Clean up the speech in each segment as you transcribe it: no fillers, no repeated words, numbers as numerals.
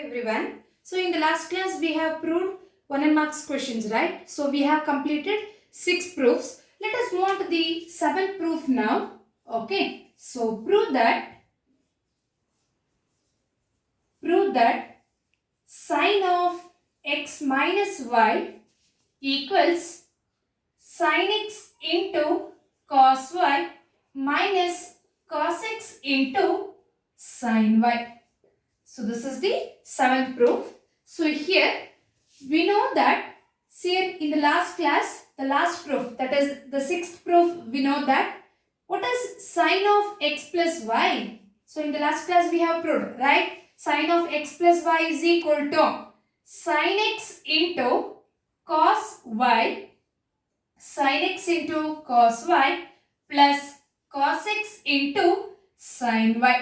everyone. So in the last class we have proved 1 marks questions, right? So we have completed 6 proofs. Let us move on to the 7th proof now. Okay. So prove that sine of x minus y equals sin x into cos y minus cos x into sin y. So this is the 7th proof. So here we know that, see in the last class, the last proof, that is the 6th proof, we know that what is sine of x plus y? So in the last class we have proved, right? Sine of x plus y is equal to sin x into cos y, sin x into cos y plus cos x into sin y.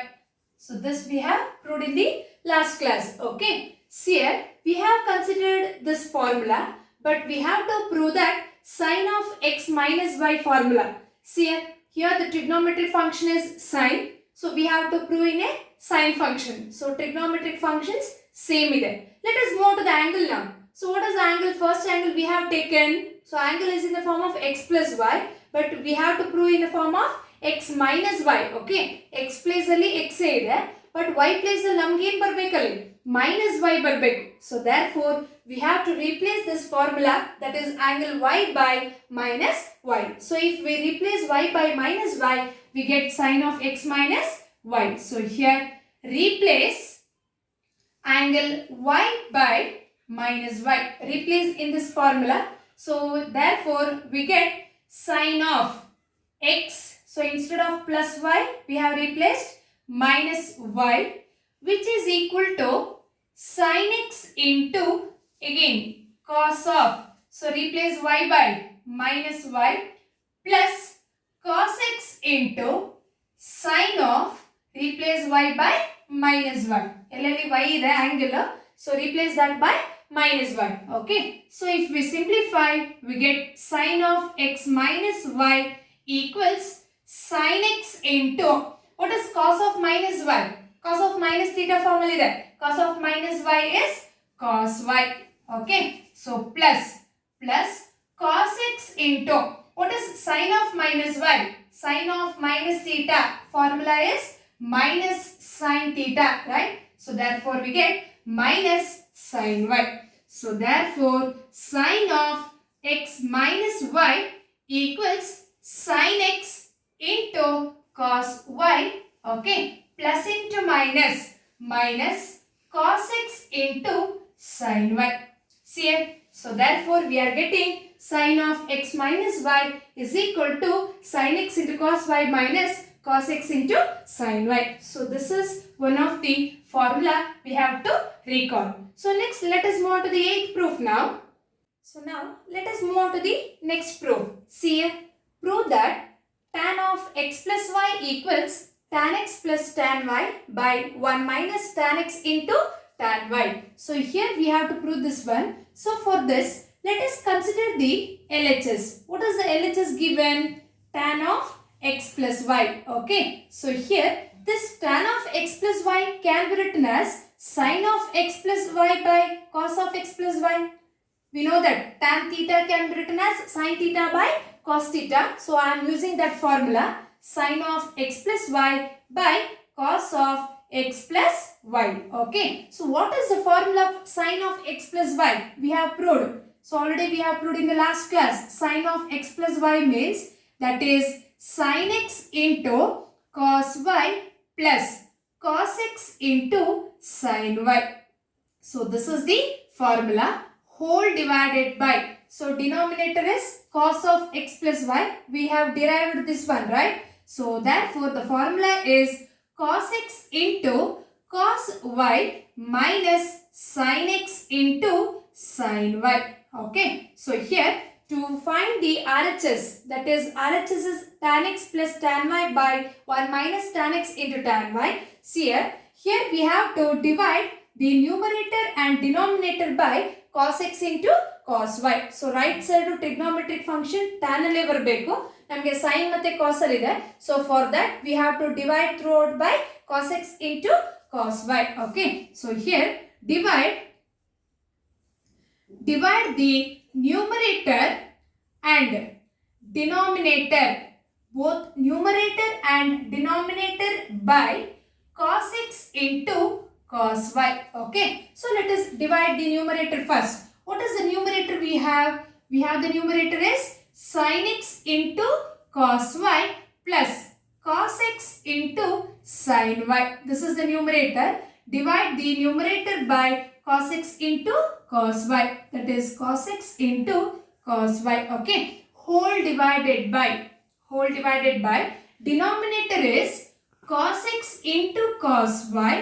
So this we have proved in the last class. Okay. See here we have considered this formula, but we have to prove that sine of x minus y formula. See here the trigonometric function is sine. So we have to prove in a sine function. So trigonometric functions same ಇದೆ. Let us move to the angle now. So what is the angle? First angle we have taken. So angle is in the form of x plus y, but we have to prove in the form of x minus y. Okay. X place ಅಲ್ಲಿ x ಇದೆ, but y place ಅಲ್ಲಿ ನಮಗೆ ಏನು ಬರಬೇಕಲ್ಲಿ minus y ಬರಬೇಕು. So therefore we have to replace this formula, that is angle y by minus y. So if we replace y by minus y, we get sine of x minus y. So here replace angle y by minus y. Replace in this formula. So therefore we get sine of x. So instead of plus y, we have replaced minus y, which is equal to sin x into, again, cos of. So replace y by minus y plus cos x into sin of, replace y by minus y. Allali y is the angle. So replace that by minus y. Okay. So if we simplify, we get sin of x minus y equals sin x into, what is cos of minus y? Cos of minus theta formula is there. Cos of minus y is cos y. Okay. So plus cos x into, what is sin of minus y? Sin of minus theta formula is minus sin theta, right? So therefore we get minus sin y. So therefore sin of x minus y equals sin x into cos y, okay, plus into minus cos x into sin y. See here. So therefore we are getting sin of x minus y is equal to sin x into cos y minus cos x into sin y. So this is one of the formula we have to recall. So next let us move on to the 8th proof now. So now let us move on to the next proof. See here. Prove that tan of x plus y equals tan x plus tan y by 1 minus tan x into tan y. So here we have to prove this one. So for this, let us consider the LHS. What is the LHS given? Tan of x plus y. Okay. So here this tan of x plus y can be written as sin of x plus y by cos of x plus y. We know that tan theta can be written as sin theta by cos theta. So I am using that formula, sin of x plus y by cos of x plus y. Okay. So what is the formula of sin of x plus y? We have proved. So already we have proved in the last class. Sin of x plus y means, that is sin x into cos y plus cos x into sin y. So this is the formula, whole divided by. So denominator is cos of x plus y. We have derived this one, right? So therefore the formula is cos x into cos y minus sin x into sin y. Okay. So here to find the RHS, that is RHS is tan x plus tan y by 1 minus tan x into tan y. See here we have to divide the numerator and denominator by cos x into cos y. So right side trigonometric function tan alle ಬರಬೇಕು. ನಮಗೆ sin ಮತ್ತೆ cos ಅಲ್ಲಿ ಇದೆ. So for that we have to divide throughout by cos x into cos y. Okay. So here divide the numerator and denominator, both numerator and denominator by cos x into cos y. Okay. So let us divide the numerator first. What is the numerator we have? We have the numerator is sin x into cos y plus cos x into sin y. This is the numerator. Divide the numerator by cos x into cos y. That is cos x into cos y. Okay. Whole divided by denominator is cos x into cos y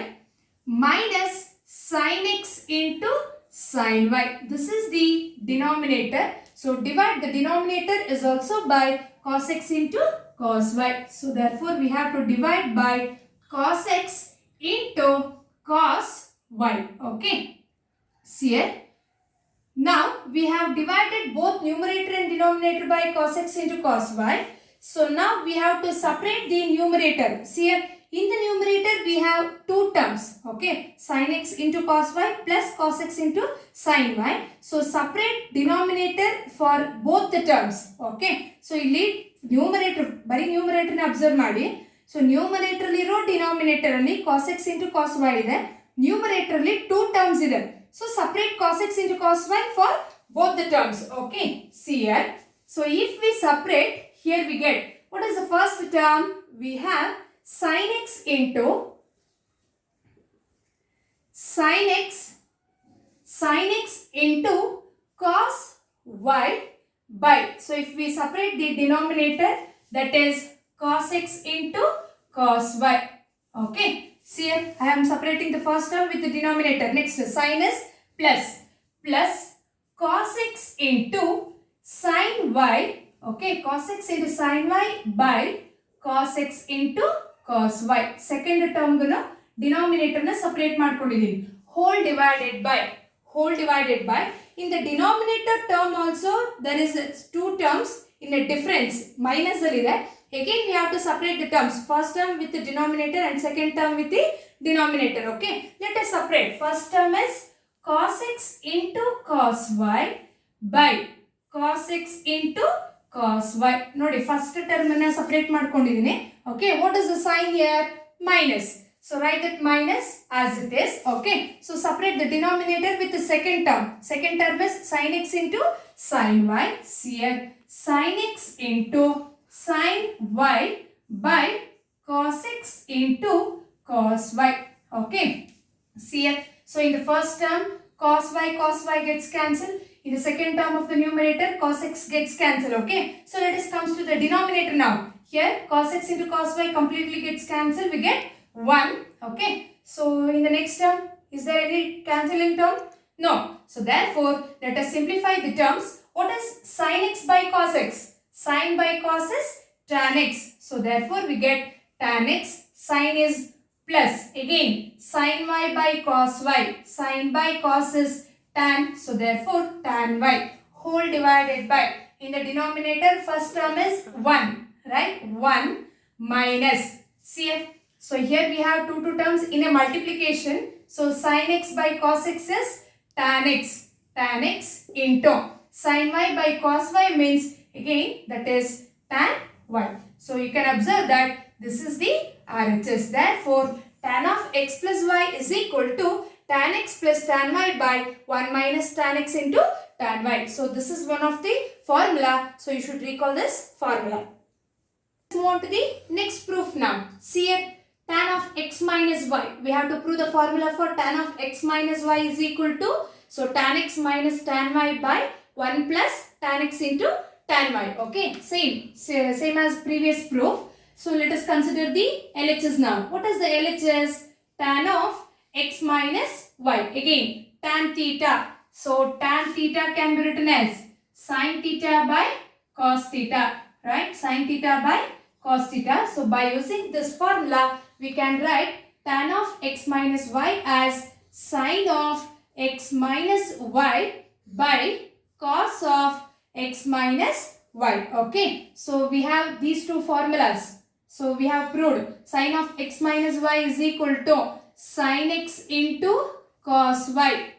minus sin x into sin y. This is the denominator. So divide the denominator is also by cos x into cos y. So therefore we have to divide by cos x into cos y. Okay. See here. Now we have divided both numerator and denominator by cos x into cos y. So now we have to separate the numerator. See here. In the numerator we have two terms. Okay. Sin x into cos y plus cos x into sin y. So separate denominator for both the terms. Okay. So ಇಲ್ಲಿ numerator ಬರೀ numerator ನ observe ಮಾಡಿ. So numerator ಅಲ್ಲಿರೋ denominator ಅಲ್ಲಿ cos x into cos y ಇದೆ. Numerator ಅಲ್ಲಿ two terms ಇದೆ. So separate cos x into cos y for both the terms. Okay. See here. So if we separate, here we get, what is the first term? We have sin x into cos y by, so if we separate the denominator, that is cos x into cos y. Okay. See here, I am separating the first term with the denominator. Next, sin is plus cos x into sin y. Okay, cos x into sin y by cos x into cos y. Second term guna denominator na separate ಮಾಡ್ಕೊಂಡಿದ್ದೀನಿ. Whole divided by in the denominator term also there is two terms in a difference, minus ಅಲ್ಲಿ ಇದೆ. Again we have to separate the terms. First term with the denominator and second term with the denominator. Okay, let us separate. First term is cos x into cos y by cos x into cos y. ನೋಡಿ first term ಅನ್ನು separate ಮಾಡ್ಕೊಂಡಿದ್ದೀನಿ. Okay, what is the sign here? Minus. So write that minus as it is. Okay, so separate the denominator with the second term. Second term is sin x into sin y. See here, sin x into sin y by cos x into cos y. Okay. See here. So in the first term, cos y gets cancelled. In the second term of the numerator, cos x gets cancelled. Okay. So let us come to the denominator now. Here, cos x into cos y completely gets cancelled. We get 1. Okay. So in the next term, is there any cancelling term? No. So therefore, let us simplify the terms. What is sin x by cos x? Sin by cos is tan x. So therefore we get tan x. Sin is plus. Again sin y by cos y. Sin by cos is tan. So therefore tan y. Whole divided by. In the denominator first term is 1. Right? 1 minus. See here. So here we have two terms in a multiplication. So sin x by cos x is tan x. Tan x into sin y by cos y means again that is tan y. So you can observe that this is the RHS. Therefore tan of x plus y is equal to tan x plus tan y by 1 minus tan x into tan y. So this is one of the formula. So you should recall this formula. Let's move on to the next proof now. See here, tan of x minus y. We have to prove the formula for tan of x minus y is equal to, so tan x minus tan y by 1 plus tan x into tan y. Okay, same as previous proof. So let us consider the LHS now. What is the LHS? Tan of x minus y. Again, tan theta. So tan theta can be written as sin theta by cos theta. Right? Sin theta by cos theta. So by using this formula, we can write tan of x minus y as sin of x minus y by cos of x minus y. Okay. So we have these two formulas. So we have proved sin of x minus y is equal to sin x into cos y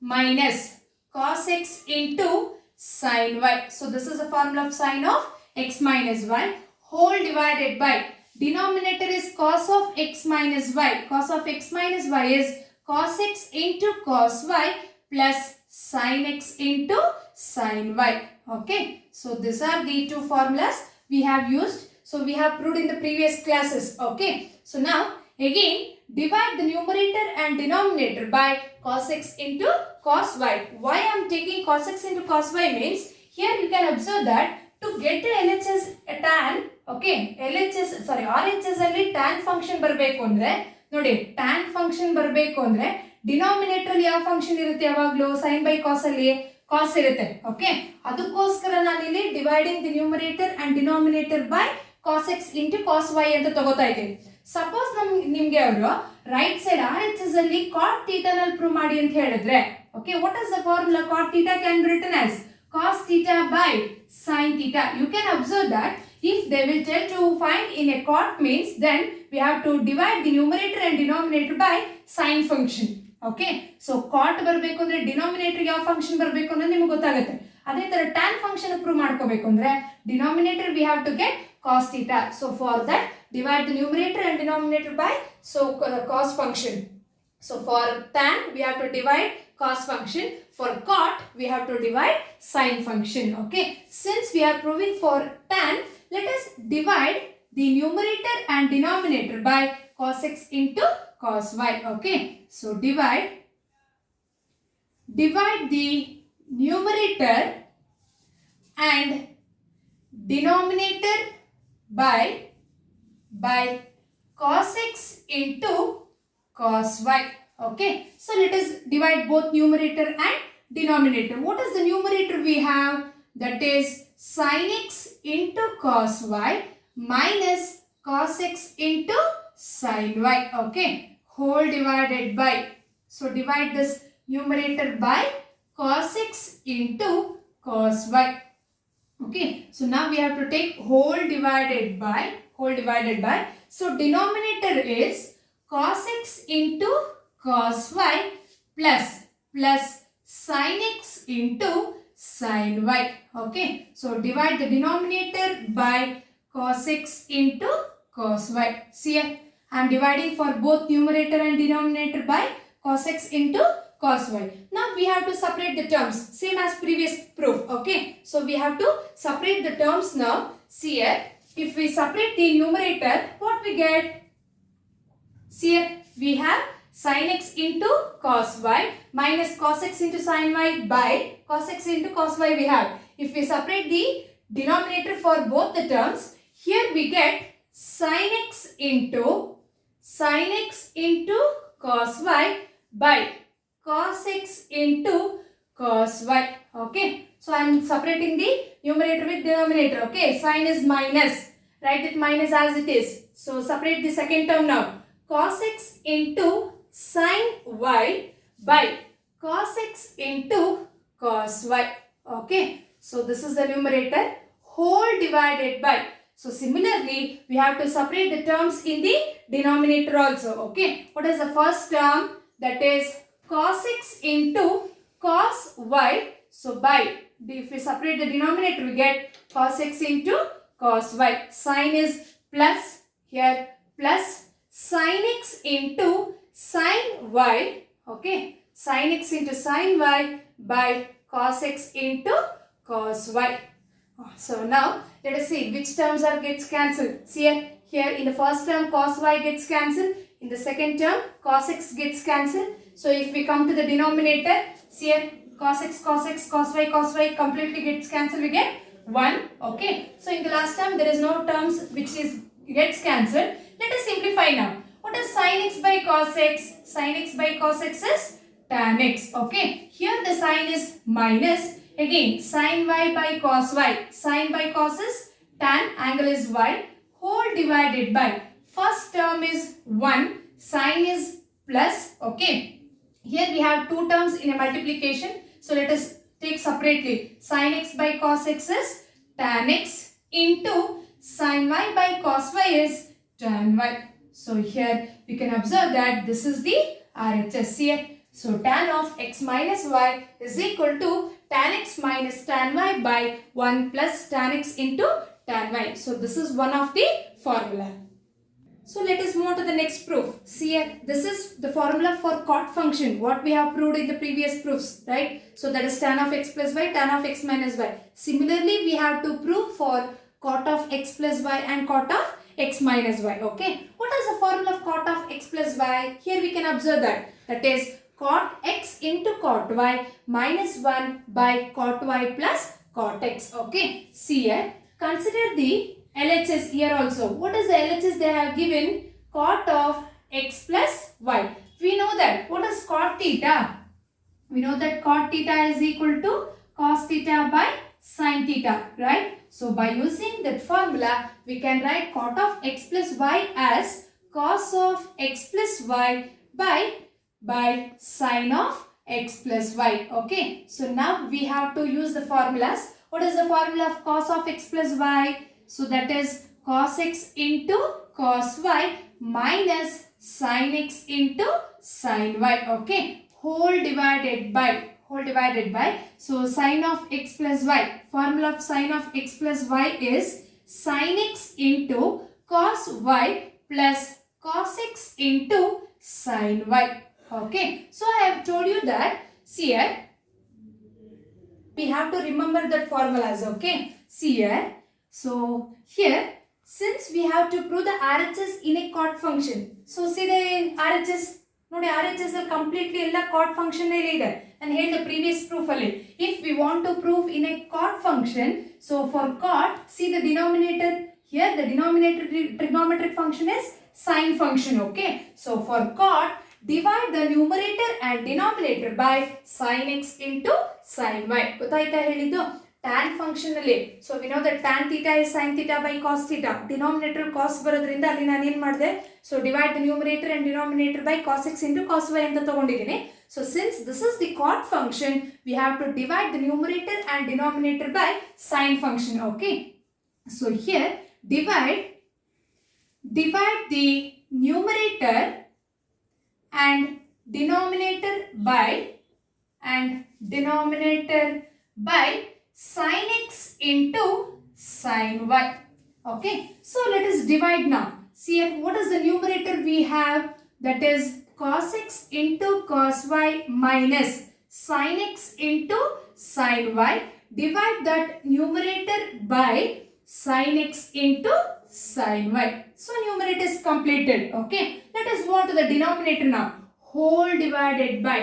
minus cos x into sin y. So this is the formula of sin of x minus y whole divided by denominator is cos of x minus y. Cos of x minus y is cos x into cos y plus sin x into sin y. Okay. So these are the two formulas we have used. So we have proved in the previous classes. Okay. So now again divide the numerator and denominator by cos x into cos y. Why I am taking cos x into cos y means here you can observe that to get the LHS tan, okay, RHS ಅಲ್ಲಿ tan function ಬರಬೇಕು ಅಂದ್ರೆ ನೋಡಿ tan function ಬರಬೇಕು ಅಂದ್ರೆ denominator ಅಲ್ಲಿ ಯಾವ function ಇರುತ್ತೆ ಯಾವಾಗಲೂ sin by cos ಅಲ್ಲಿ cos ಇರುತ್ತೆ ಓಕೆ ಅದಕ್ಕೋಸ್ಕರ ನಾನು ಇಲ್ಲಿ dividing the numerator and denominator by cos x into cos y ಅಂತ ತಗೋತಾ ಇದ್ದೀನಿ ಸಪೋಸ್ ನಿಮಗೆ ಅವರು ರೈಟ್ ಸೈಡ್ RHS ಅಲ್ಲಿ cot theta ನಲ್ಲಿ ಪ್ರೂವ್ ಮಾಡಿ ಅಂತ ಹೇಳಿದ್ರೆ okay what is the formula cot theta can be written as cos theta by sin theta. You can observe that if they will tell to find in a cot means then we have to divide the numerator and denominator by sin function. Okay. So cot ಬರಬೇಕು ಅಂದ್ರೆ denominator ಯಾವ function ಬರಬೇಕು ಅಂದ್ರೆ ನಿಮಗೆ ಗೊತ್ತಾಗುತ್ತೆ ಅದೇ ತರ tan function prove ಮಾಡ್ಕೋಬೇಕು ಅಂದ್ರೆ denominator we have to get cos theta. So for that divide the numerator and denominator by cos function. So for tan we have to divide cos function. For cot we have to divide sin function. Okay. Since we are proving for tan, let us divide the numerator and denominator by cos x into cos y. Okay. So divide the numerator and denominator by cos x into cos y. Okay. So let us divide both numerator and denominator. What is the numerator we have? That is sin x into cos y minus cos x into sin y. Okay. Whole divided by. So divide this numerator by cos x into cos y. Okay. So now we have to take whole divided by. So denominator is cos x into cos y plus sin x into sin y. Okay. So divide the denominator by cos x into cos y. See here, I am dividing for both numerator and denominator by cos x into cos y. Now we have to separate the terms same as previous proof. Okay. So we have to separate the terms now. See here, if we separate the numerator, what we get? See here, we have sin x into cos y minus cos x into sin y by cos x into cos y we have. If we separate the denominator for both the terms, here we get sin x into cos y by cos x into cos y. Okay. So I am separating the numerator with denominator. Okay. Sin is minus. Write it minus as it is. So separate the second term now. Cos x into sin y by cos x into cos y. Okay. So this is the numerator whole divided by. So similarly we have to separate the terms in the denominator also. Okay. What is the first term? That is cos x into cos y. So by if we separate the denominator we get cos x into cos y. Sin is plus here plus sin x into sin y. Okay. Sin x into sin y by cos x into cos y. So now let us see which terms gets cancelled. See here in the first term cos y gets cancelled. In the second term cos x gets cancelled. So if we come to the denominator, see here cos x cos y completely gets cancelled. We get 1. Okay. So in the last term there is no terms which gets cancelled. Let us simplify now. What is sin x by cos x? Sin x by cos x is tan x. Okay. Here the sign is minus. Again sin y by cos y. Sin by cos is tan, angle is y. Whole divided by. First term is 1. Sin is plus. Okay. Here we have two terms in a multiplication. So let us take separately. Sin x by cos x is tan x into sin y by cos y is tan y. So here we can observe that this is the RHS here. So tan of x minus y is equal to tan x minus tan y by 1 plus tan x into tan y. So this is one of the formula. So let us move on to the next proof. See here, this is the formula for cot function, what we have proved in the previous proofs, right? So that is tan of x plus y, tan of x minus y. Similarly, we have to prove for cot of x plus y and cot of x minus y, okay? What is the formula of cot of x plus y? Here we can observe that is cot x into cot y minus 1 by cot y plus cot x, okay? See here, consider the LHS here also. What is the LHS they have given? Cot of x plus y. We know that. What is cot theta? We know that cot theta is equal to cos theta by sin theta, right? So by using that formula, we can write cot of x plus y as cos of x plus y by sin of x plus y, okay? So now we have to use the formulas. What is the formula of cos of x plus y? So that is cos x into cos y minus sin x into sin y, okay? Whole divided by. So sin of x plus y. Formula of sin of x plus y is sin x into cos y plus cos x into sin y, okay? So I have told you that, see here, we have to remember that formulas, okay? See here. So here, since we have to prove the RHS in a cot function, so see the RHS, no, RHS completely illa cot function leader, and here the previous proof alli. If we want to prove in a cot function, so for cot, see the denominator here, the denominator trigonometric function is sine function, okay? So for cot, divide the numerator and denominator by sin x into sin y. Gottaita ಹೇಳಿದ್ದು tan function alli. So we know that tan theta is sin theta by cos theta. Denominator cos ಬರೋದ್ರಿಂದ ಅಲ್ಲಿ ನಾನು ಏನು ಮಾಡಿದೆ? So divide the numerator and denominator by cos x into cos y ಅಂತ ತಗೊಂಡಿದ್ದೀನಿ. So since this is the cot function, we have to divide the numerator and denominator by sin function, okay? So here divide the numerator and denominator by sin x into sin y, okay? So let us divide now. See here, what is the numerator we have? That is cos x into cos y minus sin x into sin y. Divide that numerator by sin x into sin y. So numerator is completed, okay? Let us go to the denominator now. Whole divided by.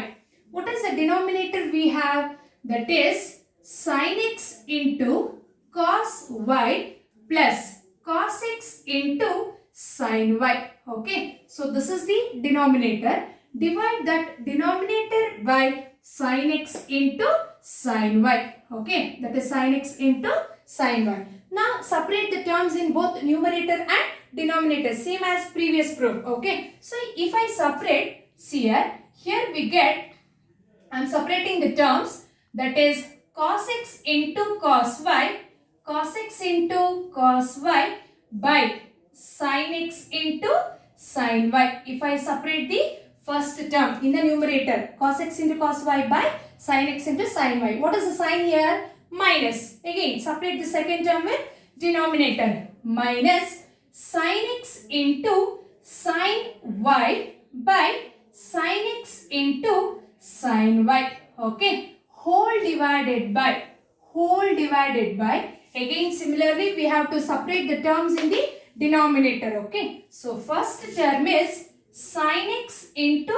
What is the denominator we have? That is sin x into cos y plus cos x into sin y, okay? So this is the denominator. Divide that denominator by sin x into sin y, okay? That is sin x into sin y. Now separate the terms in both numerator and denominator, same as previous proof, okay? So if I separate, see here we get, I am separating the terms, that is cos x into cos y by sin x into sin y. If I separate the first term in the numerator, cos x into cos y by sin x into sin y. What is the sign here? Minus. Again, separate the second term with denominator. Minus sin x into sin y by sin x into sin y, okay? Whole divided by. Again, similarly, we have to separate the terms in the denominator, okay? So first term is sin x into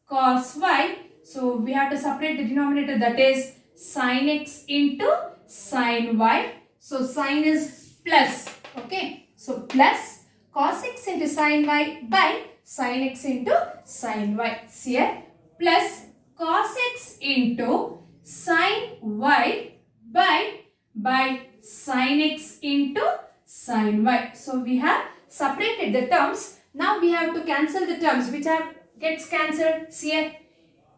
cos y. So we have to separate the denominator, that is sin x into sin y. So sin is plus, okay? So plus cos x into sin y by sin x into sin y. See here, plus cos x into sin y by sin x into sin y. So we have separated the terms. Now we have to cancel the terms which gets cancelled. See here,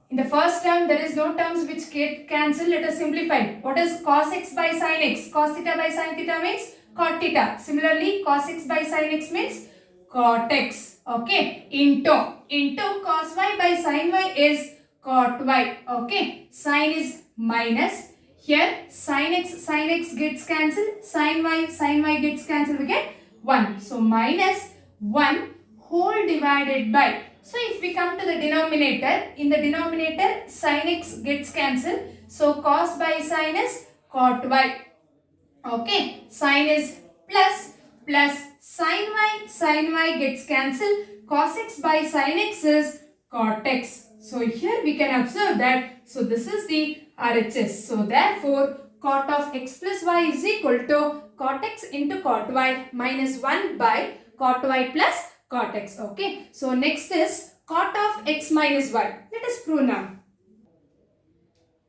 in the first term there is no terms which get cancelled. Let us simplify. What is cos x by sin x? Cos theta by sin theta means cot theta. Similarly, cos x by sin x means cot x. Okay, into cos y by sin y is cot y. Okay, sine is minus. Here sin x gets cancelled, sin y gets cancelled, we get 1. So minus 1 whole divided by. So if we come to the denominator, in the denominator sin x gets cancelled. So cos by sin is cot y. Okay, sin is plus sin y gets cancelled. Cos x by sin x is cot x. So here we can observe that, so this is the RHS. So therefore cot of x plus y is equal to cot x into cot y minus 1 by cot y plus cot x. Okay, so next is cot of x minus y. Let us prove now.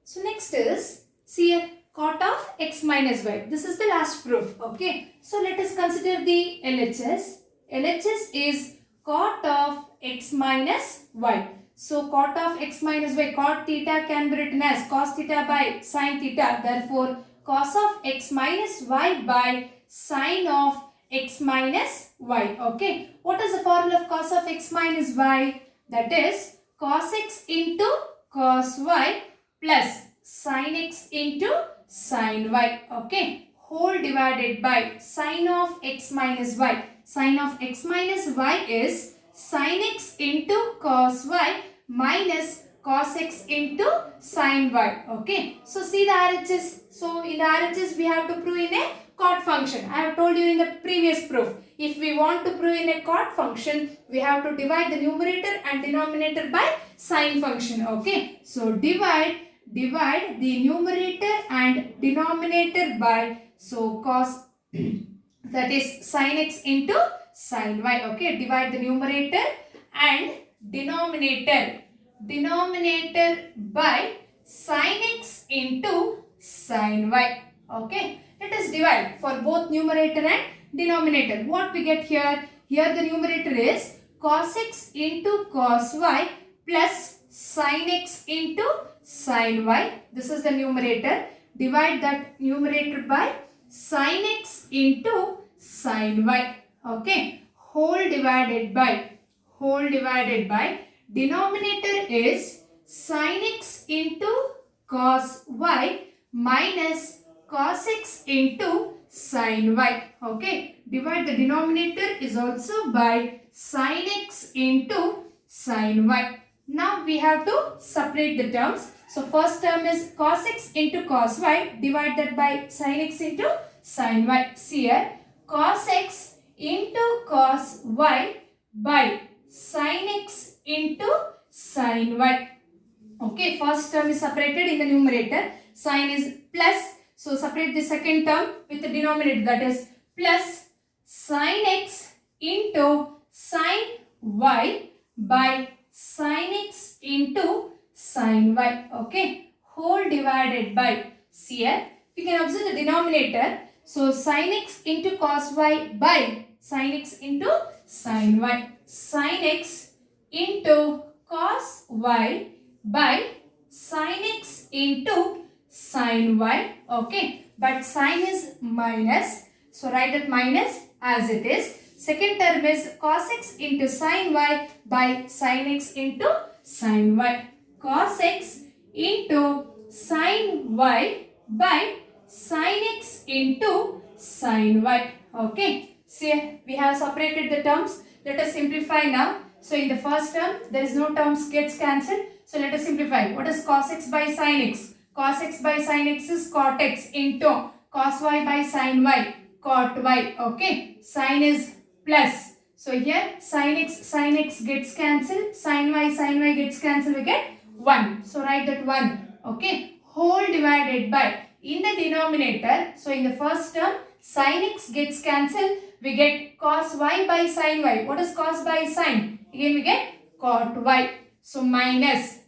So next is, see here, cot of x minus y. This is the last proof. Okay. So let us consider the LHS. LHS is cot of x minus y. So cot of x minus y, cot theta can be written as cos theta by sin theta. Therefore, cos of x minus y by sin of x minus y. Okay. What is the formula of cos of x minus y? That is cos x into cos y plus sin x into sin y. Okay. Whole divided by sin of x minus y. Sin of x minus y is sin x into cos y minus cos x into sin y. Okay. So see the RHS. So in the RHS we have to prove in a cot function. I have told you in the previous proof. If we want to prove in a cot function, we have to divide the numerator and denominator by sine function. Okay. So divide the numerator and denominator by, so cos, that is sin x into sin y. Okay. Divide the numerator and denominator by sin x into sin y. Okay. Let us divide for both numerator and denominator. What we get here? Here the numerator is cos x into cos y plus sin x into sin y. This is the numerator. Divide that numerator by sin x into sin y. Okay. Whole divided by denominator is sin x into cos y minus cos x into sin y. Okay. Divide the denominator is also by sin x into sin y. Now we have to separate the terms. So first term is cos x into cos y. Divide that by sin x into sin y. See here, cos x into cos y by sin x into sin y. Okay, first term is separated in the numerator. Sin is plus. So separate the second term with the denominator, that is plus sin x into sin y by sin x into sin y. Okay. Whole divided by, see here, we can observe the denominator. So sin x into cos y by sin x into sin y. Sin x into cos y by sin x into sin y. Okay. But sin is minus. So write that minus as it is. Second term is cos x into sin y by sin x into sin y. Cos x into sin y by sin x into sin y. Okay. See, we have separated the terms. Let us simplify now. So in the first term, there is no terms gets cancelled. So let us simplify. What is cos x by sin x? Cos x by sin x is cot x into cos y by sin y, cot y. Okay. Sin is plus. So here sin x gets cancelled. Sin y gets cancelled. We get 1. So write that 1. Okay. Whole divided by, in the denominator, so in the first term, sin x gets cancelled. We get cos y by sin y. What is cos by sin? Again we get cot y. So minus.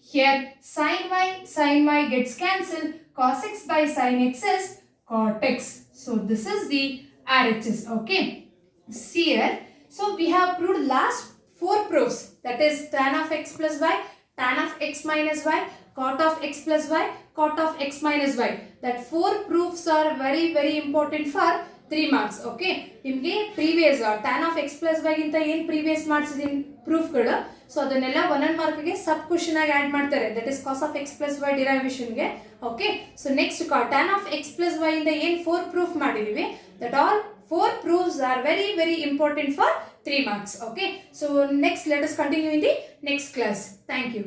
Here sin y gets cancelled. Cos x by sin x is cot x. So this is the RHS. Okay. See here. So we have proved last 4 proofs. That is tan of x plus y, tan of x minus y, cot of x plus y, cot of x minus y. That 4 proofs are very important for 3 marks. Okay, ನಿಮಗೆ previous tan of X plus Y ಗಿಂತ ಏನು previous ಮಾಡಿಸಿದೀನಿ ಪ್ರೂಫ್ಗಳು, so ಅದನ್ನೆಲ್ಲ 1 ಮಾರ್ಕ್ಗೆ sub question ಆಗಿ add ಮಾಡ್ತಾರೆ, that is cos of X plus Y ಡಿರೈವೇಷನ್ಗೆ. Okay, so next tan of X plus Y ಇಂದ ಏನು 4 ಪ್ರೂಫ್ ಮಾಡಿದೀವಿ, that all 4 proofs are very very important for 3 marks. Okay, so next let us continue in the next class. Thank you.